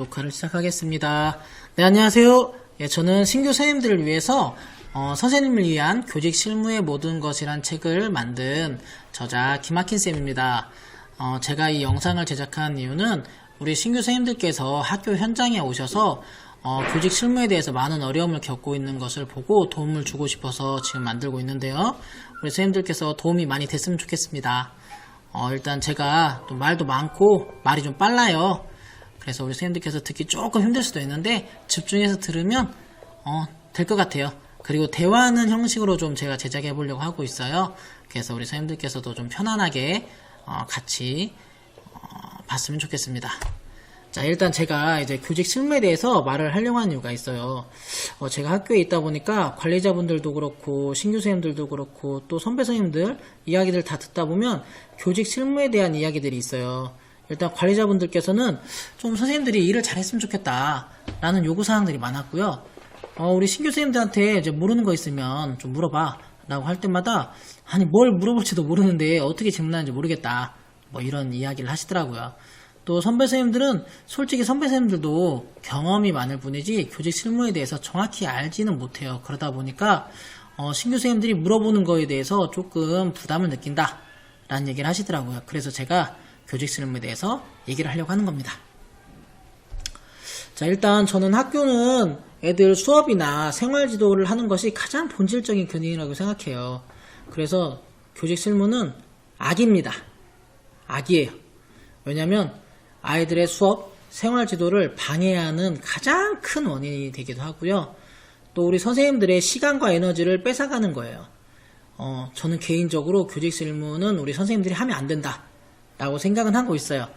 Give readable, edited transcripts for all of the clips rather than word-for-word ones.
녹화를 시작하겠습니다. 네, 안녕하세요. 저는 신규 선생님들을 위해서 선생님을 위한 교직 실무의 모든 것이란 책을 만든 저자 김학힌쌤입니다. 제가 이 영상을 제작한 이유는 우리 신규 선생님들께서 학교 현장에 오셔서 교직 실무에 대해서 많은 어려움을 겪고 있는 것을 보고 도움을 주고 싶어서 지금 만들고 있는데요. 우리 선생님들께서 도움이 많이 됐으면 좋겠습니다. 일단 제가 또 말도 많고 말이 좀 빨라요. 그래서 우리 선생님들께서 듣기 조금 힘들 수도 있는데 집중해서 들으면 될 것 같아요. 그리고 대화하는 형식으로 좀 제가 제작해 보려고 하고 있어요. 그래서 우리 선생님들께서도 좀 편안하게 같이 봤으면 좋겠습니다. 자, 일단 제가 이제 교직 실무에 대해서 말을 하려고 하는 이유가 있어요. 제가 학교에 있다 보니까 관리자분들도 그렇고 신규 선생님들도 그렇고 또 선배 선생님들 이야기들 다 듣다 보면 교직 실무에 대한 이야기들이 있어요. 일단 관리자분들께서는 좀 선생님들이 일을 잘했으면 좋겠다 라는 요구사항들이 많았고요. 우리 신규 선생님들한테 이제 모르는 거 있으면 좀 물어봐 라고 할 때마다 아니 뭘 물어볼지도 모르는데 어떻게 질문하는지 모르겠다 뭐 이런 이야기를 하시더라고요. 또 선배 선생님들은 솔직히 선배 선생님들도 경험이 많을 뿐이지 교직 실무에 대해서 정확히 알지는 못해요. 그러다 보니까 신규 선생님들이 물어보는 거에 대해서 조금 부담을 느낀다 라는 얘기를 하시더라고요. 그래서 제가 교직 실무에 대해서 얘기를 하려고 하는 겁니다. 자, 일단 저는 학교는 애들 수업이나 생활 지도를 하는 것이 가장 본질적인 교육이라고 생각해요. 그래서 교직 실무는 악입니다. 악이에요. 왜냐면 아이들의 수업, 생활 지도를 방해하는 가장 큰 원인이 되기도 하고요. 또 우리 선생님들의 시간과 에너지를 뺏어가는 거예요. 저는 개인적으로 교직 실무는 우리 선생님들이 하면 안 된다 라고 생각은 하고 있어요.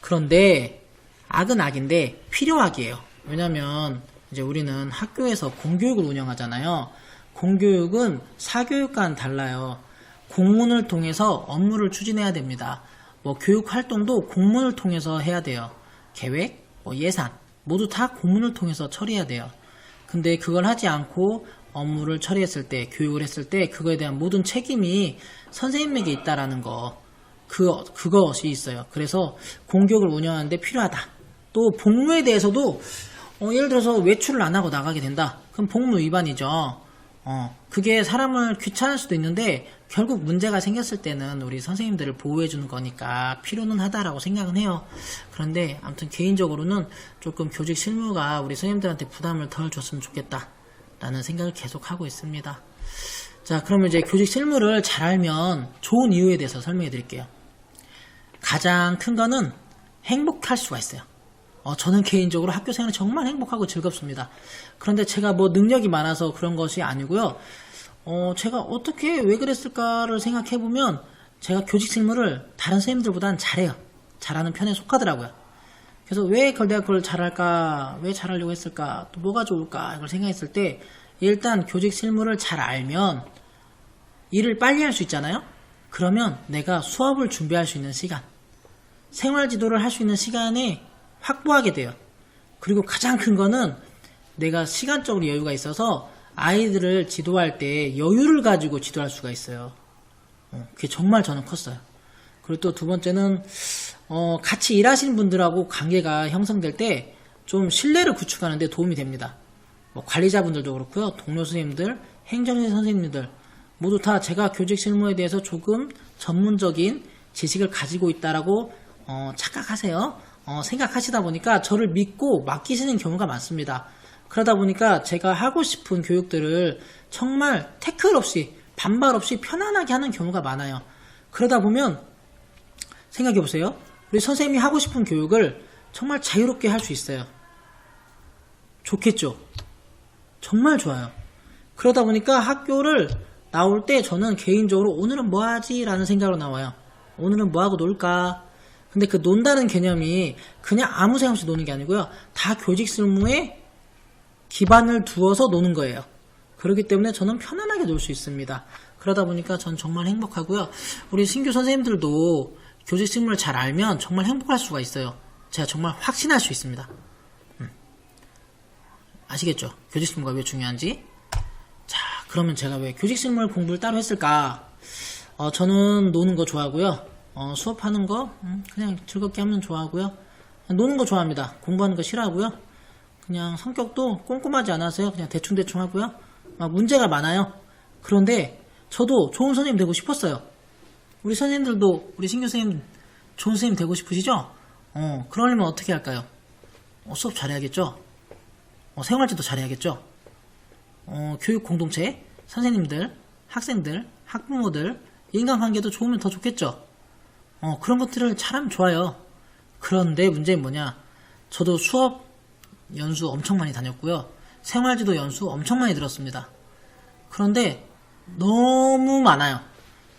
그런데 악은 악인데 필요악이에요. 왜냐면 이제 우리는 학교에서 공교육을 운영하잖아요. 공교육은 사교육과는 달라요. 공문을 통해서 업무를 추진해야 됩니다. 교육 활동도 공문을 통해서 해야 돼요. 계획, 예산 모두 다 공문을 통해서 처리해야 돼요. 근데 그걸 하지 않고 업무를 처리했을 때, 교육을 했을 때 그거에 대한 모든 책임이 선생님에게 있다라는 거, 그것이 있어요. 그래서 공교육을 운영하는데 필요하다. 또 복무에 대해서도 예를 들어서 외출을 안 하고 나가게 된다. 그럼 복무 위반이죠. 그게 사람을 귀찮을 수도 있는데 결국 문제가 생겼을 때는 우리 선생님들을 보호해 주는 거니까 필요는 하다라고 생각은 해요. 그런데 아무튼 개인적으로는 조금 교직 실무가 우리 선생님들한테 부담을 덜 줬으면 좋겠다 라는 생각을 계속 하고 있습니다. 자, 그러면 이제 교직 실무를 잘 알면 좋은 이유에 대해서 설명해 드릴게요. 가장 큰 거는 행복할 수가 있어요. 저는 개인적으로 학교 생활이 정말 행복하고 즐겁습니다. 그런데 제가 능력이 많아서 그런 것이 아니고요. 제가 어떻게 왜 그랬을까를 생각해보면 제가 교직 실무를 다른 선생님들보다는 잘해요. 잘하는 편에 속하더라고요. 그래서 왜 내가 그걸 잘할까, 왜 잘하려고 했을까, 또 뭐가 좋을까 이걸 생각했을 때 일단 교직 실무를 잘 알면 일을 빨리 할 수 있잖아요. 그러면 내가 수업을 준비할 수 있는 시간, 생활 지도를 할 수 있는 시간에 확보하게 돼요. 그리고 가장 큰 거는 내가 시간적으로 여유가 있어서 아이들을 지도할 때 여유를 가지고 지도할 수가 있어요. 그게 정말 저는 컸어요. 그리고 또 두 번째는 같이 일하시는 분들하고 관계가 형성될 때 좀 신뢰를 구축하는 데 도움이 됩니다. 관리자분들도 그렇고요. 동료 선생님들, 행정실 선생님들 모두 다 제가 교직 실무에 대해서 조금 전문적인 지식을 가지고 있다라고 착각하세요. 생각하시다 보니까 저를 믿고 맡기시는 경우가 많습니다. 그러다 보니까 제가 하고 싶은 교육들을 정말 태클 없이 반발 없이 편안하게 하는 경우가 많아요. 그러다 보면 생각해 보세요. 우리 선생님이 하고 싶은 교육을 정말 자유롭게 할 수 있어요. 좋겠죠? 정말 좋아요. 그러다 보니까 학교를 나올 때 저는 개인적으로 오늘은 뭐 하지? 라는 생각으로 나와요. 오늘은 뭐 하고 놀까? 근데 그 논다는 개념이 그냥 아무 생각 없이 노는 게 아니고요. 다 교직 실무에 기반을 두어서 노는 거예요. 그렇기 때문에 저는 편안하게 놀 수 있습니다. 그러다 보니까 전 정말 행복하고요. 우리 신규 선생님들도 교직 실무를 잘 알면 정말 행복할 수가 있어요. 제가 정말 확신할 수 있습니다. 아시겠죠? 교직 실무가 왜 중요한지? 자, 그러면 제가 왜 교직 실무 공부를 따로 했을까? 저는 노는 거 좋아하고요. 수업하는 거 그냥 즐겁게 하면 좋아하고요. 노는 거 좋아합니다. 공부하는 거 싫어하고요. 그냥 성격도 꼼꼼하지 않아서요. 그냥 대충대충 하고요. 막 문제가 많아요. 그런데 저도 좋은 선생님 되고 싶었어요. 우리 선생님들도 우리 신규 선생님 좋은 선생님 되고 싶으시죠? 그러려면 어떻게 할까요? 수업 잘해야겠죠? 생활지도 잘해야겠죠? 교육 공동체, 선생님들, 학생들, 학부모들, 인간관계도 좋으면 더 좋겠죠? 그런 것들을 잘하면 좋아요. 그런데 문제는 뭐냐? 저도 수업 연수 엄청 많이 다녔고요. 생활지도 연수 엄청 많이 들었습니다. 그런데 너무 많아요.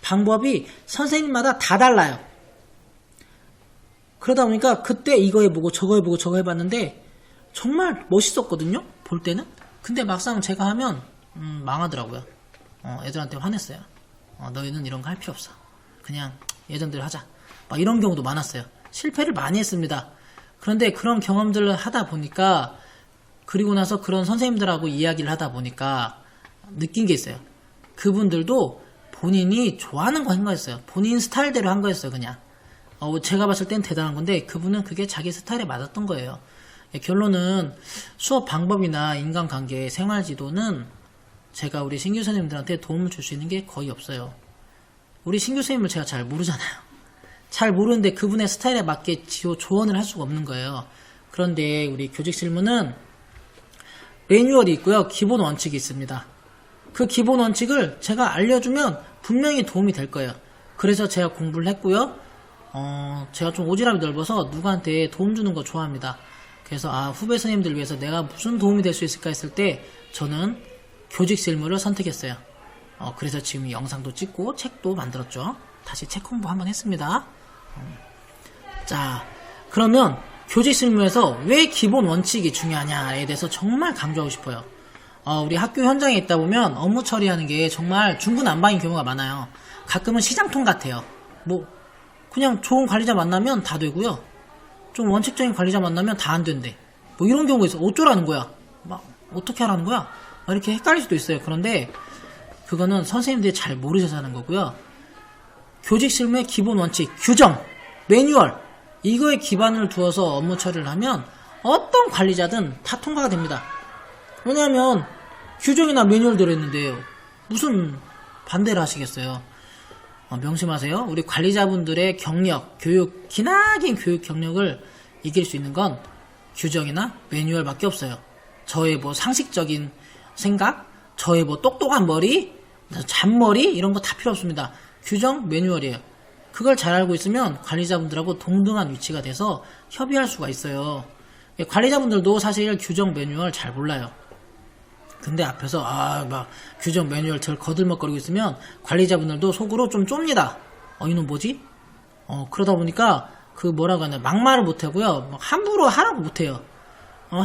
방법이 선생님마다 다 달라요. 그러다 보니까 그때 이거 해보고 저거 해보고 저거 해봤는데 정말 멋있었거든요. 볼 때는. 근데 막상 제가 하면 망하더라고요. 애들한테 화냈어요. 너희는 이런 거 할 필요 없어. 그냥 예전대로 하자. 막 이런 경우도 많았어요. 실패를 많이 했습니다. 그런데 그런 경험들을 하다 보니까, 그리고 나서 그런 선생님들하고 이야기를 하다 보니까 느낀 게 있어요. 그분들도 본인이 좋아하는 거 한 거였어요. 본인 스타일대로 한 거였어요. 그냥 제가 봤을 땐 대단한 건데 그분은 그게 자기 스타일에 맞았던 거예요. 결론은 수업 방법이나 인간관계, 생활지도는 제가 우리 신규 선생님들한테 도움을 줄 수 있는 게 거의 없어요. 우리 신규 선생님을 제가 잘 모르잖아요. 잘 모르는데 그분의 스타일에 맞게 조언을 할 수가 없는 거예요. 그런데 우리 교직 실무는 매뉴얼이 있고요. 기본 원칙이 있습니다. 그 기본 원칙을 제가 알려주면 분명히 도움이 될 거예요. 그래서 제가 공부를 했고요. 제가 좀 오지랖이 넓어서 누구한테 도움 주는 거 좋아합니다. 그래서 후배 선생님들 위해서 내가 무슨 도움이 될 수 있을까 했을 때 저는 교직 실무를 선택했어요. 그래서 지금 이 영상도 찍고 책도 만들었죠. 다시 책 홍보 한번 했습니다. 자, 그러면 교직 실무에서 왜 기본 원칙이 중요하냐에 대해서 정말 강조하고 싶어요. 우리 학교 현장에 있다 보면 업무 처리하는 게 정말 중구난방인 경우가 많아요. 가끔은 시장통 같아요. 그냥 좋은 관리자 만나면 다 되고요. 좀 원칙적인 관리자 만나면 다 안 된대. 이런 경우가 있어. 어쩌라는 거야? 어떻게 하라는 거야? 이렇게 헷갈릴 수도 있어요. 그런데 그거는 선생님들이 잘 모르셔서 하는 거고요. 교직 실무의 기본 원칙, 규정, 매뉴얼, 이거에 기반을 두어서 업무 처리를 하면 어떤 관리자든 다 통과가 됩니다. 왜냐하면 규정이나 매뉴얼대로 했는데 무슨 반대를 하시겠어요. 명심하세요. 우리 관리자분들의 경력, 기나긴 교육 경력을 이길 수 있는 건 규정이나 매뉴얼밖에 없어요. 저의 상식적인 생각, 저의 똑똑한 머리, 잔머리 이런 거 다 필요 없습니다. 규정, 매뉴얼이에요. 그걸 잘 알고 있으면 관리자분들하고 동등한 위치가 돼서 협의할 수가 있어요. 관리자분들도 사실 규정, 매뉴얼 잘 몰라요. 근데 앞에서 규정, 매뉴얼 덜 거들먹거리고 있으면 관리자분들도 속으로 좀 좁니다. 이놈 뭐지? 그러다 보니까 뭐라고 하나 막말을 못하고요. 함부로 하라고 못해요.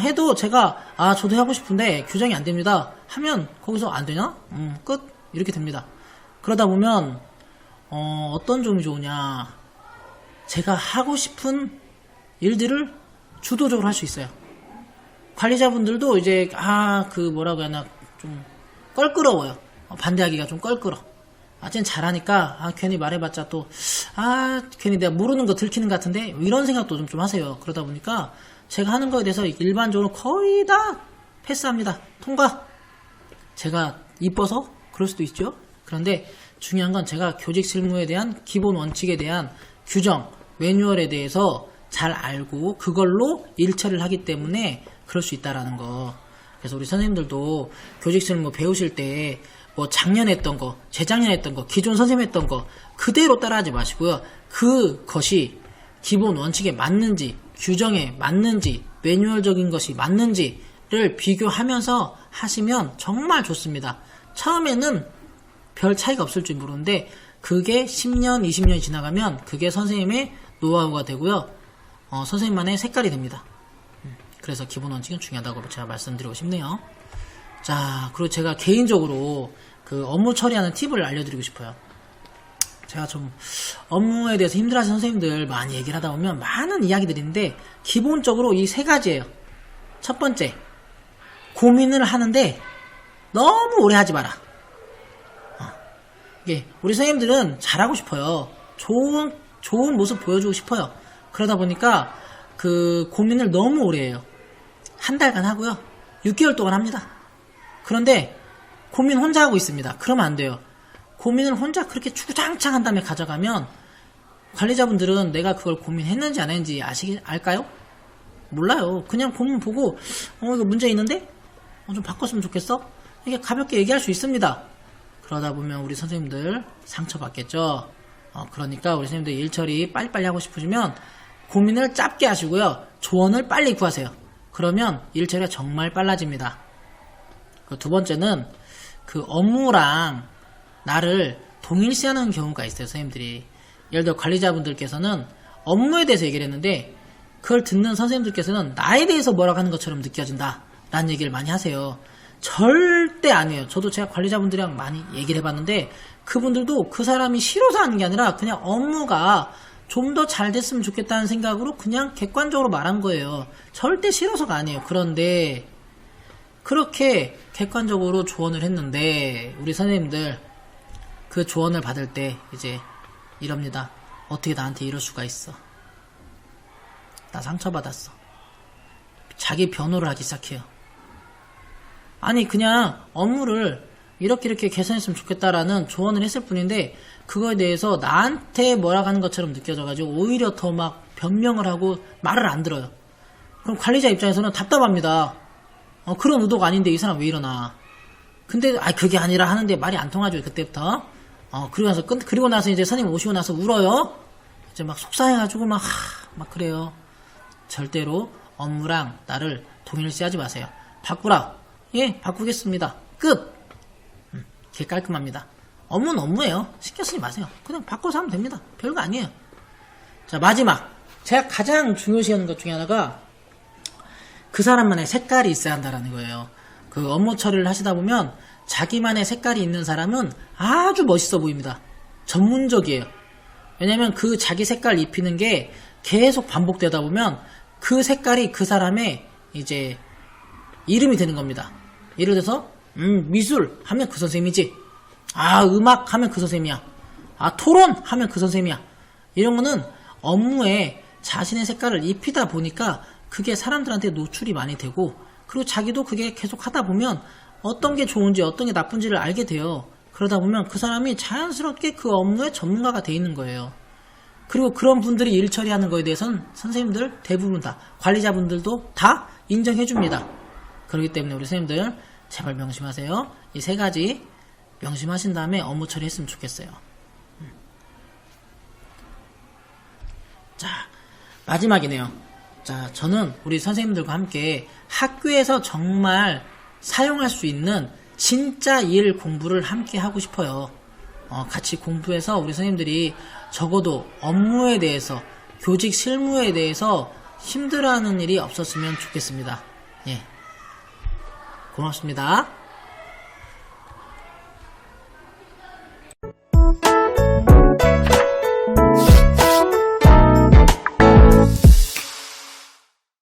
해도 제가 저도 하고 싶은데 규정이 안 됩니다 하면 거기서 안 되냐? 끝. 이렇게 됩니다. 그러다 보면 어떤 점이 좋으냐, 제가 하고 싶은 일들을 주도적으로 할 수 있어요. 관리자분들도 이제 뭐라고 하나 좀 껄끄러워요. 반대하기가 좀 껄끄러. 쟤는 잘하니까 괜히 말해봤자 또 괜히 내가 모르는 거 들키는 것 같은데 이런 생각도 좀 하세요. 그러다 보니까 제가 하는 거에 대해서 일반적으로 거의 다 패스합니다. 통과. 제가 이뻐서 그럴 수도 있죠. 그런데 중요한 건 제가 교직 실무에 대한 기본 원칙에 대한 규정, 매뉴얼에 대해서 잘 알고 그걸로 일처리를 하기 때문에 그럴 수 있다라는 거. 그래서 우리 선생님들도 교직 실무 배우실 때 작년에 했던 거, 재작년에 했던 거, 기존 선생님 했던 거 그대로 따라하지 마시고요. 그것이 기본 원칙에 맞는지, 규정에 맞는지, 매뉴얼적인 것이 맞는지를 비교하면서 하시면 정말 좋습니다. 처음에는 별 차이가 없을 줄 모르는데 그게 10년, 20년이 지나가면 그게 선생님의 노하우가 되고요. 선생님만의 색깔이 됩니다. 그래서 기본 원칙은 중요하다고 제가 말씀드리고 싶네요. 자, 그리고 제가 개인적으로 업무 처리하는 팁을 알려드리고 싶어요. 제가 좀 업무에 대해서 힘들어하시는 선생님들 많이 얘기를 하다 보면 많은 이야기들이 있는데 기본적으로 이 세 가지예요. 첫 번째, 고민을 하는데 너무 오래 하지 마라. 우리 선생님들은 잘하고 싶어요. 좋은 모습 보여주고 싶어요. 그러다 보니까 그 고민을 너무 오래 해요. 한 달간 하고요. 6개월 동안 합니다. 그런데 고민 혼자 하고 있습니다. 그러면 안 돼요. 고민을 혼자 그렇게 주구장창 한 다음에 가져가면 관리자분들은 내가 그걸 고민했는지 안 했는지 알까요? 몰라요. 그냥 고민 보고 이거 문제 있는데? 좀 바꿨으면 좋겠어? 이게 가볍게 얘기할 수 있습니다. 그러다 보면 우리 선생님들 상처받겠죠. 그러니까 우리 선생님들 일 처리 빨리빨리 하고 싶으시면 고민을 짧게 하시고요. 조언을 빨리 구하세요. 그러면 일 처리가 정말 빨라집니다. 그 두 번째는 그 업무랑 나를 동일시하는 경우가 있어요. 선생님들이. 예를 들어 관리자분들께서는 업무에 대해서 얘기를 했는데 그걸 듣는 선생님들께서는 나에 대해서 뭐라고 하는 것처럼 느껴진다 라는 얘기를 많이 하세요. 절대 아니에요. 저도 제가 관리자분들이랑 많이 얘기를 해봤는데 그분들도 그 사람이 싫어서 하는 게 아니라 그냥 업무가 좀 더 잘 됐으면 좋겠다는 생각으로 그냥 객관적으로 말한 거예요. 절대 싫어서가 아니에요. 그런데 그렇게 객관적으로 조언을 했는데 우리 선생님들 그 조언을 받을 때 이제 이럽니다. 어떻게 나한테 이럴 수가 있어. 나 상처받았어. 자기 변호를 하기 시작해요. 아니 그냥 업무를 이렇게 개선했으면 좋겠다라는 조언을 했을 뿐인데 그거에 대해서 나한테 뭐라고 하는 것처럼 느껴져가지고 오히려 더 막 변명을 하고 말을 안 들어요. 그럼 관리자 입장에서는 답답합니다. 그런 의도가 아닌데 이 사람 왜 이러나. 근데 그게 아니라 하는데 말이 안 통하죠. 그때부터. 그리고 나서 이제 선생님 오시고 나서 울어요. 이제 막 속상해가지고 막 그래요. 절대로 업무랑 나를 동일시하지 마세요. 바꾸라. 예, 바꾸겠습니다. 끝. 이게 깔끔합니다. 업무는 업무예요. 신경 쓰지 마세요. 그냥 바꿔서 하면 됩니다. 별거 아니에요. 자, 마지막. 제가 가장 중요시하는 것 중에 하나가 그 사람만의 색깔이 있어야 한다라는 거예요. 그 업무 처리를 하시다 보면 자기만의 색깔이 있는 사람은 아주 멋있어 보입니다. 전문적이에요. 왜냐면 그 자기 색깔 입히는 게 계속 반복되다 보면 그 색깔이 그 사람의 이제 이름이 되는 겁니다. 예를 들어서 미술 하면 그 선생님이지. 음악 하면 그 선생님이야. 토론 하면 그 선생님이야. 이런 거는 업무에 자신의 색깔을 입히다 보니까 그게 사람들한테 노출이 많이 되고 그리고 자기도 그게 계속 하다 보면 어떤 게 좋은지 어떤 게 나쁜지를 알게 돼요. 그러다 보면 그 사람이 자연스럽게 그 업무의 전문가가 돼 있는 거예요. 그리고 그런 분들이 일 처리하는 거에 대해서는 선생님들 대부분 다 관리자분들도 다 인정해 줍니다. 그렇기 때문에 우리 선생님들 제발 명심하세요. 이 세 가지 명심하신 다음에 업무 처리했으면 좋겠어요. 자, 마지막이네요. 자, 저는 우리 선생님들과 함께 학교에서 정말 사용할 수 있는 진짜 일 공부를 함께 하고 싶어요. 같이 공부해서 우리 선생님들이 적어도 업무에 대해서, 교직 실무에 대해서 힘들어하는 일이 없었으면 좋겠습니다. 예. 고맙습니다.